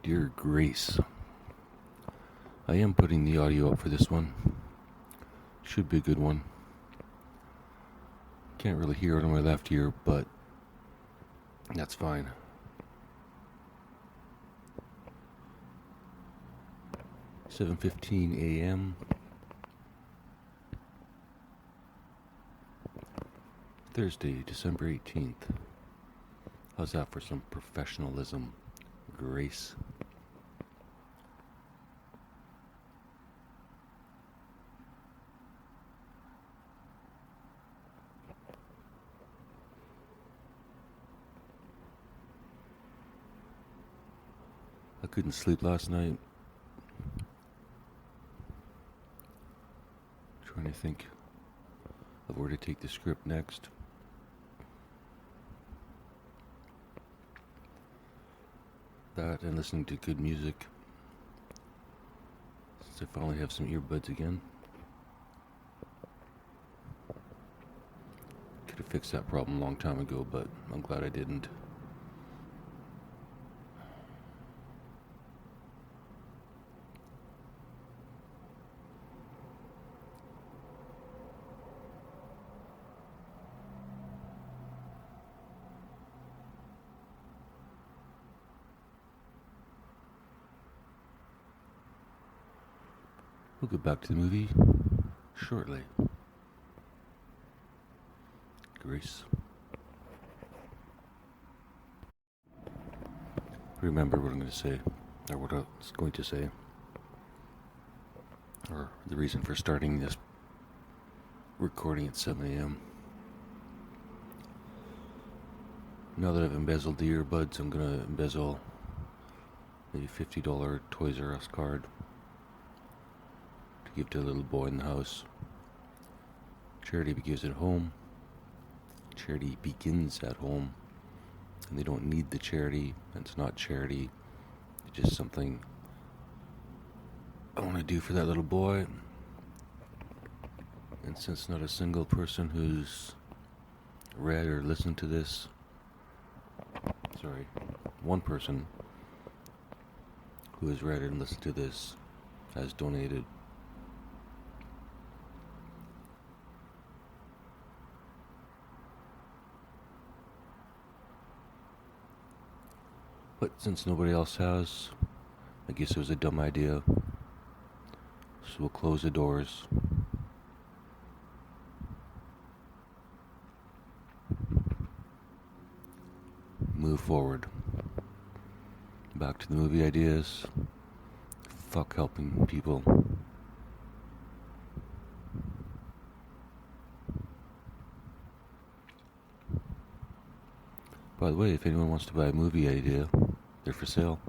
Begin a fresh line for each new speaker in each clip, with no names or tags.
Dear Grace, I am putting the audio up for this one. Should be a good one. Can't really hear it on my left ear, but that's fine. "7:15 a.m. Thursday, December 18th. How's that for some professionalism, Grace? I couldn't sleep last night. Trying to think of where to take the script next. That and listening to good music, since I finally have some earbuds again. Could have fixed that problem a long time ago, but I'm glad I didn't. We'll get back to the movie shortly. Grace. Remember what I'm going to say, or what I was going to say, or the reason for starting this recording at 7 a.m. Now that I've embezzled the earbuds, I'm going to embezzle a $50 Toys R Us card to give to a little boy in the house. Charity begins at home. Charity begins at home. And they don't need the charity. It's not charity. It's just something I want to do for that little boy. And since not a single person who's read or listened to this, one person who has read and listened to this has donated. But since nobody else has, I guess it was a dumb idea. So we'll close the doors. Move forward. Back to the movie ideas. Fuck helping people. By the way, if anyone wants to buy a movie idea, they're for sale.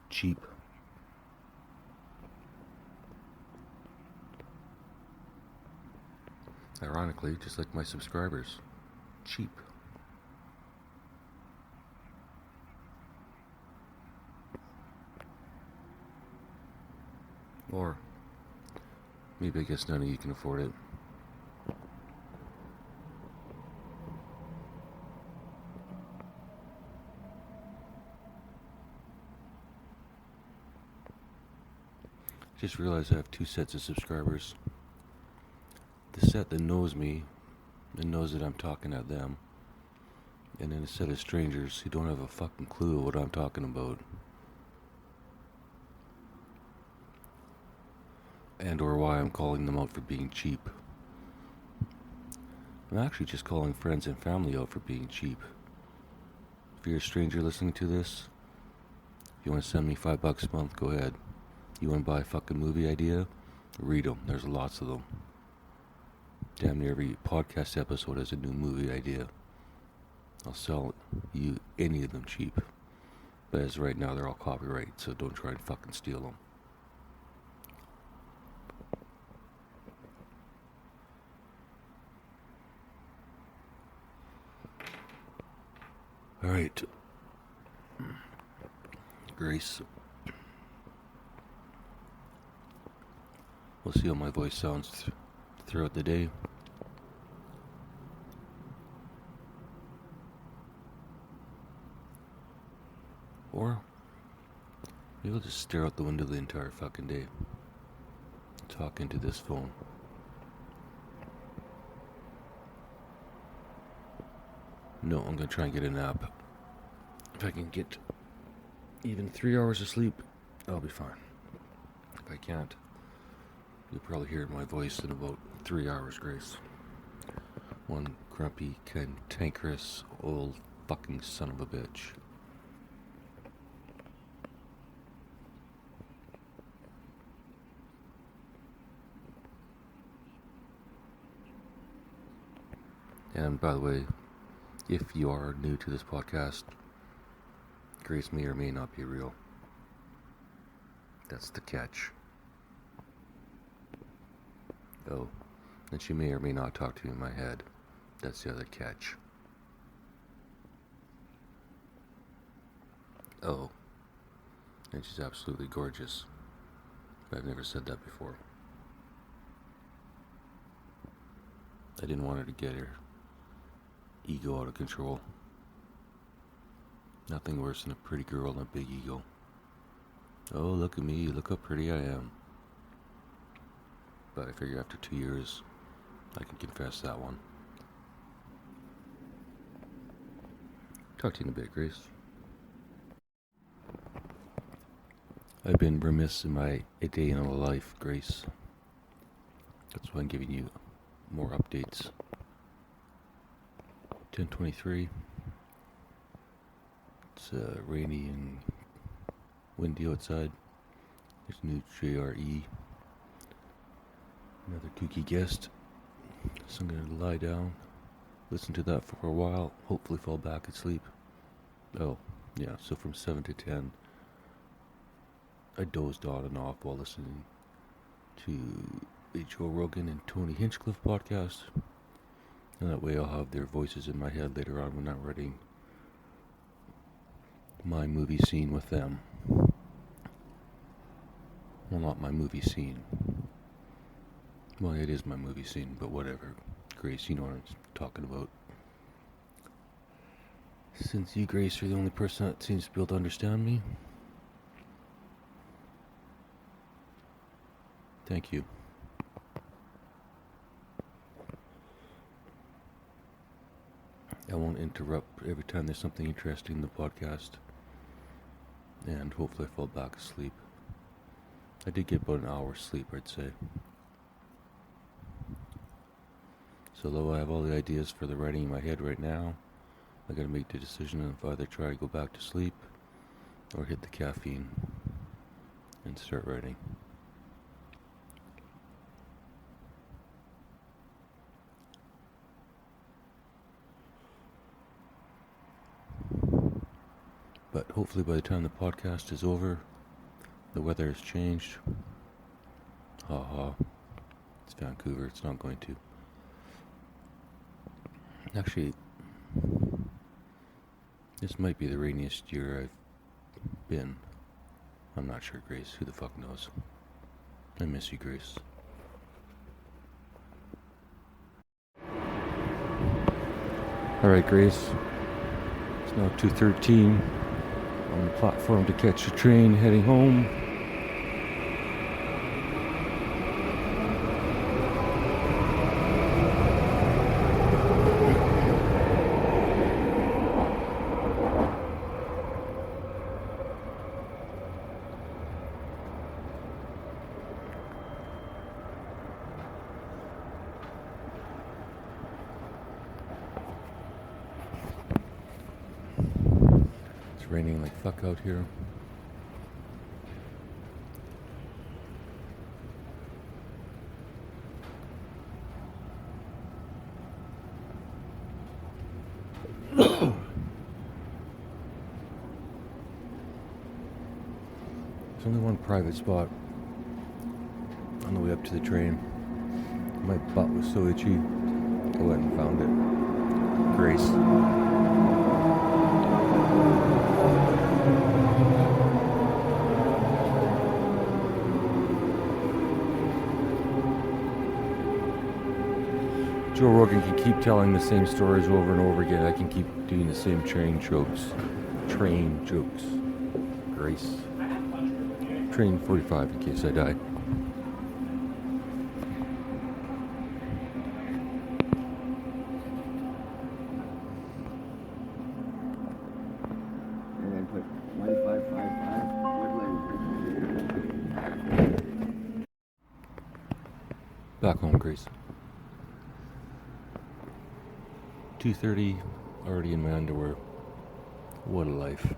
Cheap. Ironically, just like my subscribers. Cheap. Or maybe I guess none of you can afford it. Just realized I have two sets of subscribers. The set that knows me and knows that I'm talking at them, and then a set of strangers who don't have a fucking clue what I'm talking about, and or why I'm calling them out for being cheap. I'm actually just calling friends and family out for being cheap. If you're a stranger listening to this, if you want to send me $5 a month, go ahead. You want to buy a fucking movie idea? Read them. There's lots of them. Damn near every podcast episode has a new movie idea. I'll sell you any of them cheap. But as of right now, they're all copyright, so don't try and fucking steal them. Alright. Grace. We'll see how my voice sounds throughout the day. Or maybe I'll just stare out the window the entire fucking day. Talk into this phone. No, I'm gonna try and get a nap. If I can get even 3 hours of sleep, I'll be fine. If I can't, you'll probably hear my voice in about 3 hours, Grace. One grumpy, cantankerous, old fucking son of a bitch. And by the way, if you are new to this podcast, Grace may or may not be real. That's the catch. Oh, and she may or may not talk to me in my head. That's the other catch. Oh, and she's absolutely gorgeous. I've never said that before. I didn't want her to get her ego out of control. Nothing worse than a pretty girl and a big ego. Oh, look at me, look how pretty I am. But I figure after 2 years, I can confess that one. Talk to you in a bit, Grace. I've been remiss in my a day in a life, Grace. That's why I'm giving you more updates. 10:23. It's rainy and windy outside. There's new JRE. Another kooky guest. So I'm gonna lie down, listen to that for a while, hopefully fall back asleep. Oh, yeah, so from 7 to 10, I dozed on and off while listening to a Joe Rogan and Tony Hinchcliffe podcast. And that way I'll have their voices in my head later on when I'm writing my movie scene with them. Well, not my movie scene. Well, it is my movie scene, but whatever. Grace, you know what I'm talking about. Since you, Grace, are the only person that seems to be able to understand me, thank you. I won't interrupt every time there's something interesting in the podcast, and hopefully I fall back asleep. I did get about an hour's sleep, I'd say. So though I have all the ideas for the writing in my head right now, I gotta make the decision of either try to go back to sleep or hit the caffeine and start writing. But hopefully by the time the podcast is over, the weather has changed. Ha ha. It's Vancouver, it's not going to. Actually, this might be the rainiest year I've been. I'm not sure, Grace. Who the fuck knows? I miss you, Grace. Alright, Grace. It's now 2:13. On the platform to catch a train heading home. It's raining like fuck out here. There's only one private spot on the way up to the train. My butt was so itchy, I went and found it. Grace. Joe Rogan can keep telling the same stories over and over again. I can keep doing the same train jokes. Train jokes. Grace. Train 45 in case I die.
And then put 1555 Woodland.
Back home, Grace. 2:30, already in my underwear. What a life.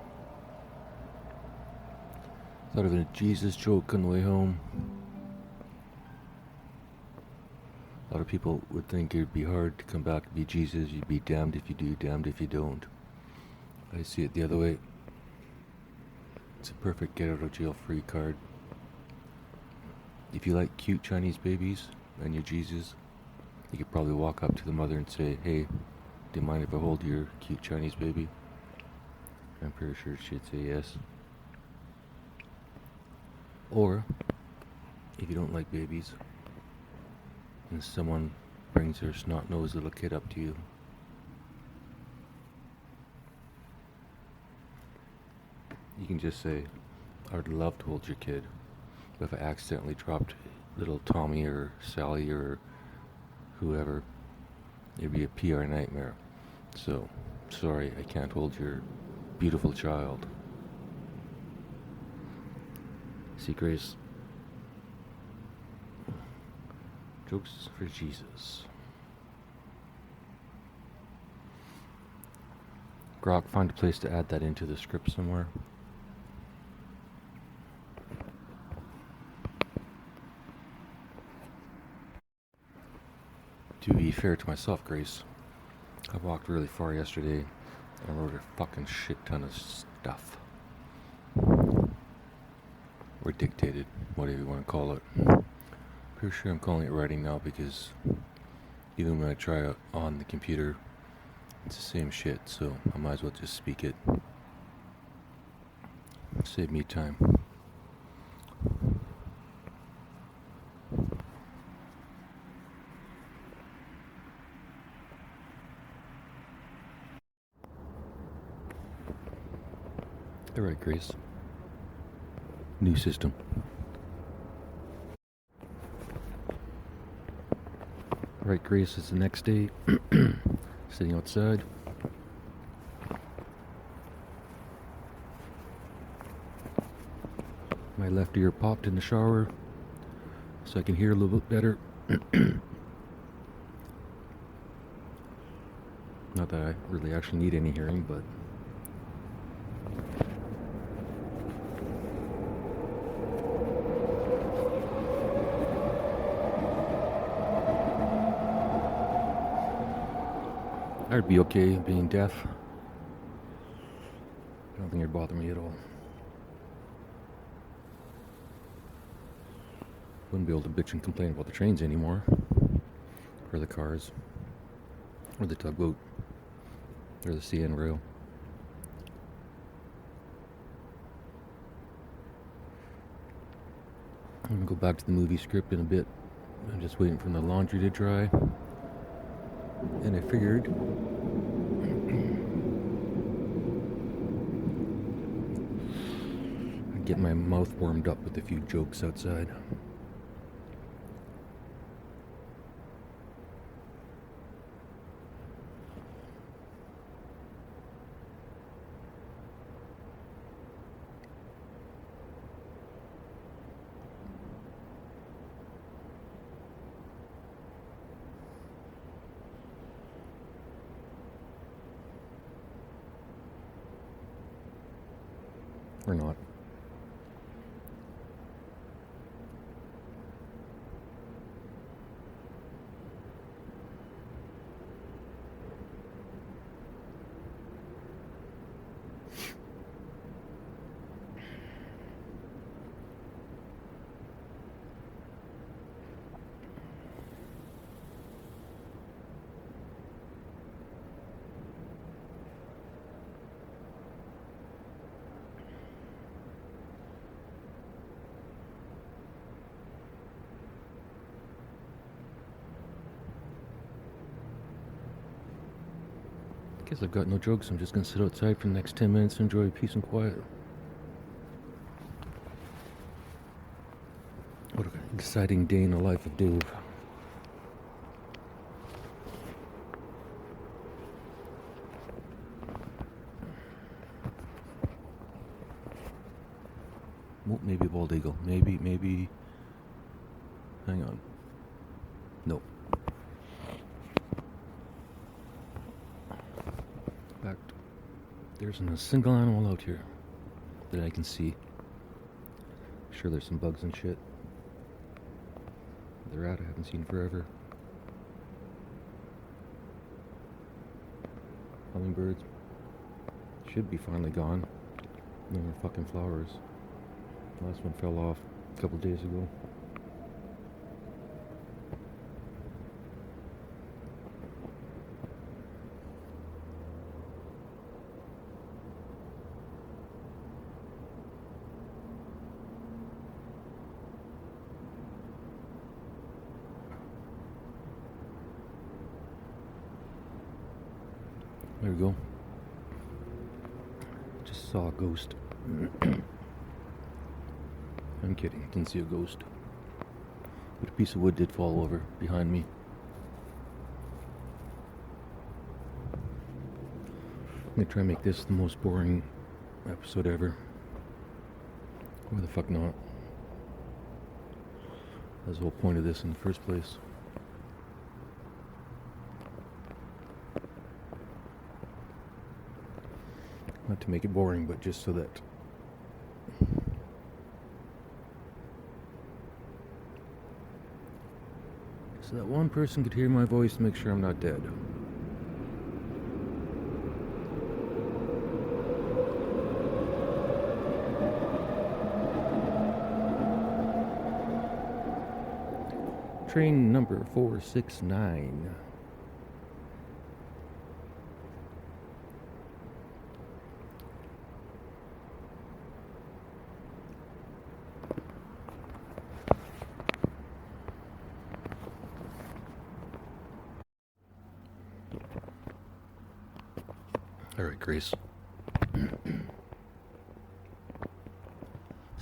Thought of a Jesus joke on the way home. A lot of people would think it'd be hard to come back to be Jesus. You'd be damned if you do, damned if you don't. I see it the other way. It's a perfect get out of jail free card. If you like cute Chinese babies and you're Jesus, you could probably walk up to the mother and say, "Hey, do you mind if I hold your cute Chinese baby?" I'm pretty sure she'd say yes. Or, if you don't like babies, and someone brings their snot-nosed little kid up to you, you can just say, "I'd love to hold your kid, but if I accidentally dropped little Tommy or Sally or whoever, it'd be a PR nightmare. So, sorry, I can't hold your beautiful child." See, Grace, jokes for Jesus. Grok, find a place to add that into the script somewhere. To be fair to myself, Grace, I walked really far yesterday and wrote a fucking shit ton of stuff. Or dictated, whatever you want to call it. Pretty sure I'm calling it writing now because even when I try it on the computer, it's the same shit, so I might as well just speak it. Save me time. Alright, Grace. New system. Alright, Grace, it's the next day. Sitting outside. My left ear popped in the shower so I can hear a little bit better. Not that I really actually need any hearing, but I'd be okay being deaf. I don't think it'd bother me at all. Wouldn't be able to bitch and complain about the trains anymore, or the cars, or the tugboat, or the CN rail. I'm gonna go back to the movie script in a bit. I'm just waiting for the laundry to dry. And I figured I'd get my mouth warmed up with a few jokes outside. Or not. Guess I've got no jokes. I'm just gonna sit outside for the next 10 minutes and enjoy peace and quiet. Exciting day in the life of Dave. Well, maybe bald eagle. Maybe. Hang on. Nope. In fact, there isn't a single animal out here that I can see. Sure, there's some bugs and shit. The rat I haven't seen forever. Hummingbirds should be finally gone. No more fucking flowers. Last one fell off a couple days ago. There we go. Just saw a ghost. I'm kidding, didn't see a ghost. But a piece of wood did fall over behind me. I'm gonna try and make this the most boring episode ever. Why the fuck not? That's the whole point of this in the first place. Not to make it boring, but just so that one person could hear my voice and make sure I'm not dead. Train number 469. Alright, Grace. Let's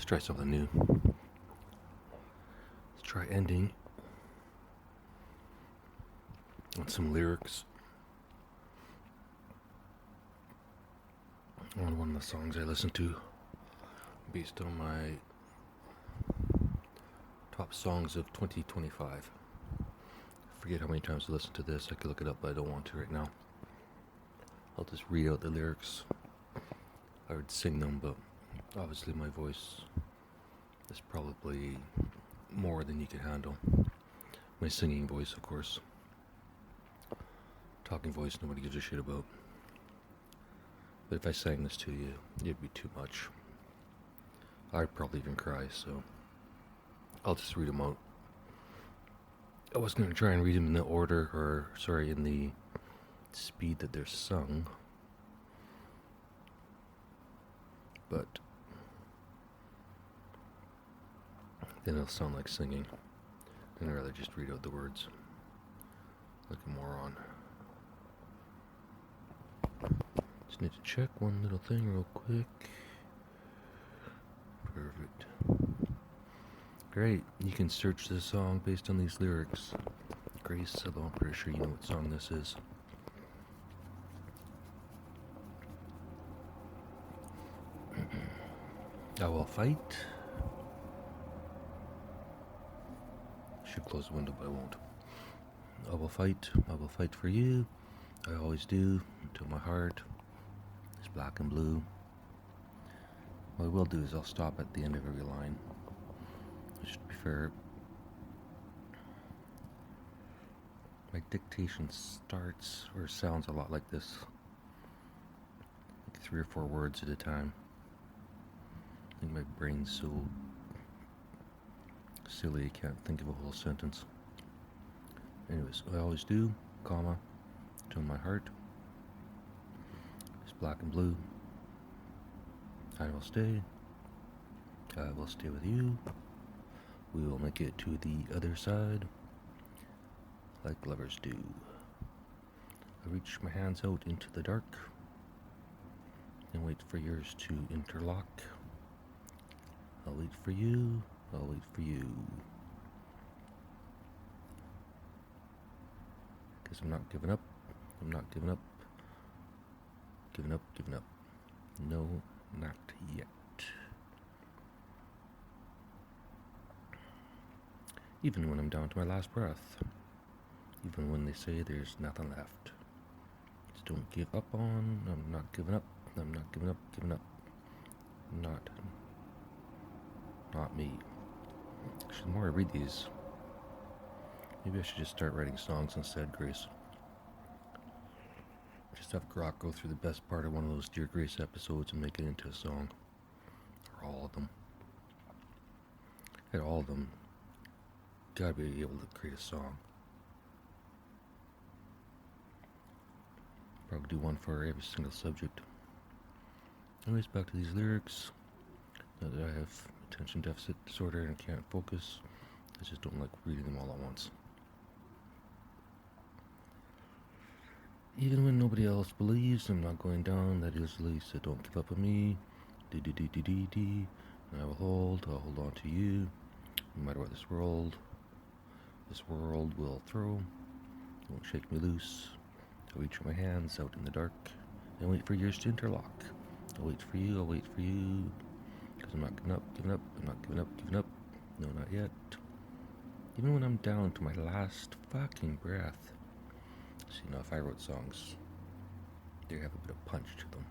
try something new. Let's try ending on some lyrics on one of the songs I listen to based on my top songs of 2025. I forget how many times I listened to this. I could look it up, but I don't want to right now. I'll just read out the lyrics. I would sing them, but obviously my voice is probably more than you can handle. My singing voice, of course. Talking voice, nobody gives a shit about. But if I sang this to you, it'd be too much. I'd probably even cry, so I'll just read them out. I was going to try and read them in the order, in the speed that they're sung, but then it'll sound like singing, and I'd rather just read out the words like a moron. Just need to check one little thing real quick. Perfect. Great, you can search this song based on these lyrics. Grace, although I'm pretty sure you know what song this is. I will fight. Should close the window, but I won't. I will fight for you. I always do, until my heart is black and blue. What I will do is I'll stop at the end of every line. Just to be fair, my dictation starts or sounds a lot like this. Like 3 or 4 words at a time. I think my brain's so silly I can't think of a whole sentence. Anyways, I always do, comma, till my heart is black and blue. I will stay with you. We will make it to the other side, like lovers do. I reach my hands out into the dark and wait for yours to interlock. I'll wait for you, I'll wait for you. Because I'm not giving up. I'm not giving up. Giving up, giving up. No, not yet. Even when I'm down to my last breath. Even when they say there's nothing left. Just don't give up on. I'm not giving up. I'm not giving up, giving up. Not me. Actually, the more I read these, maybe I should just start writing songs instead, Grace. Just have Grok go through the best part of one of those Dear Grace episodes and make it into a song. Or all of them. And all of them. Gotta be able to create a song. Probably do one for every single subject. Anyways, back to these lyrics. Now that I have attention deficit disorder and can't focus, I just don't like reading them all at once. Even when nobody else believes I'm not going down that easily, so don't give up on me. And I will I'll hold on to you. No matter what this world will throw. Won't shake me loose. I'll reach my hands out in the dark and wait for yours to interlock. I'll wait for you, because I'm not giving up, I'm not giving up, no, not yet. Even when I'm down to my last fucking breath. So, if I wrote songs, they have a bit of punch to them.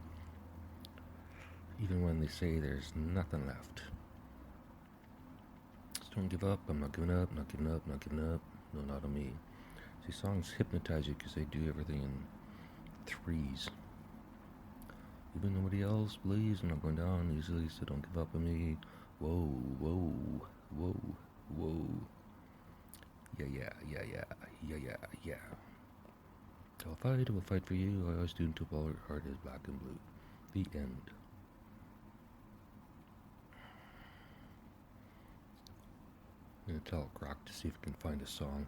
Even when they say there's nothing left. Just don't give up, I'm not giving up, not giving up, not giving up, no, not on me. See, songs hypnotize you because they do everything in threes. Even nobody else believes I'm not going down easily, so don't give up on me. Whoa, whoa, whoa, whoa. Yeah. I will fight for you. I always do until all your heart is black and blue. The end. I'm going to tell Grok to see if I can find a song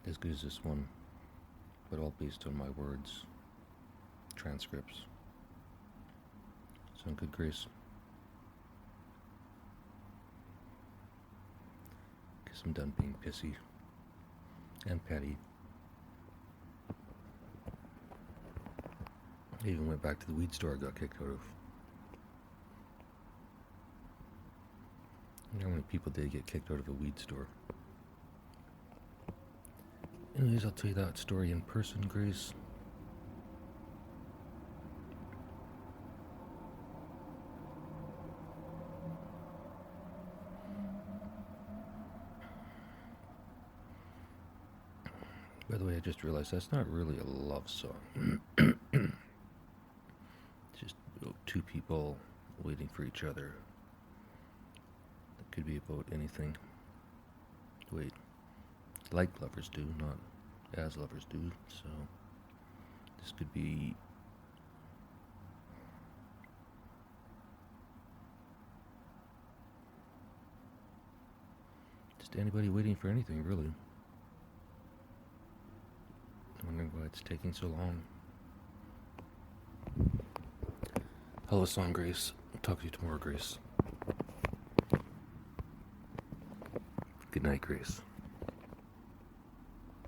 as good as this one, but all based on my words, transcripts. Sound good, Grace? Guess I'm done being pissy and petty. I even went back to the weed store I got kicked out of. How many people did get kicked out of a weed store? Anyways, I'll tell you that story in person, Grace. By the way, I just realized that's not really a love song. It's just two people waiting for each other. It could be about anything. Wait, like lovers do, not as lovers do. So this could be just anybody waiting for anything, really. Wondering why it's taking so long. Hello, song, Grace. I'll talk to you tomorrow, Grace. Good night, Grace.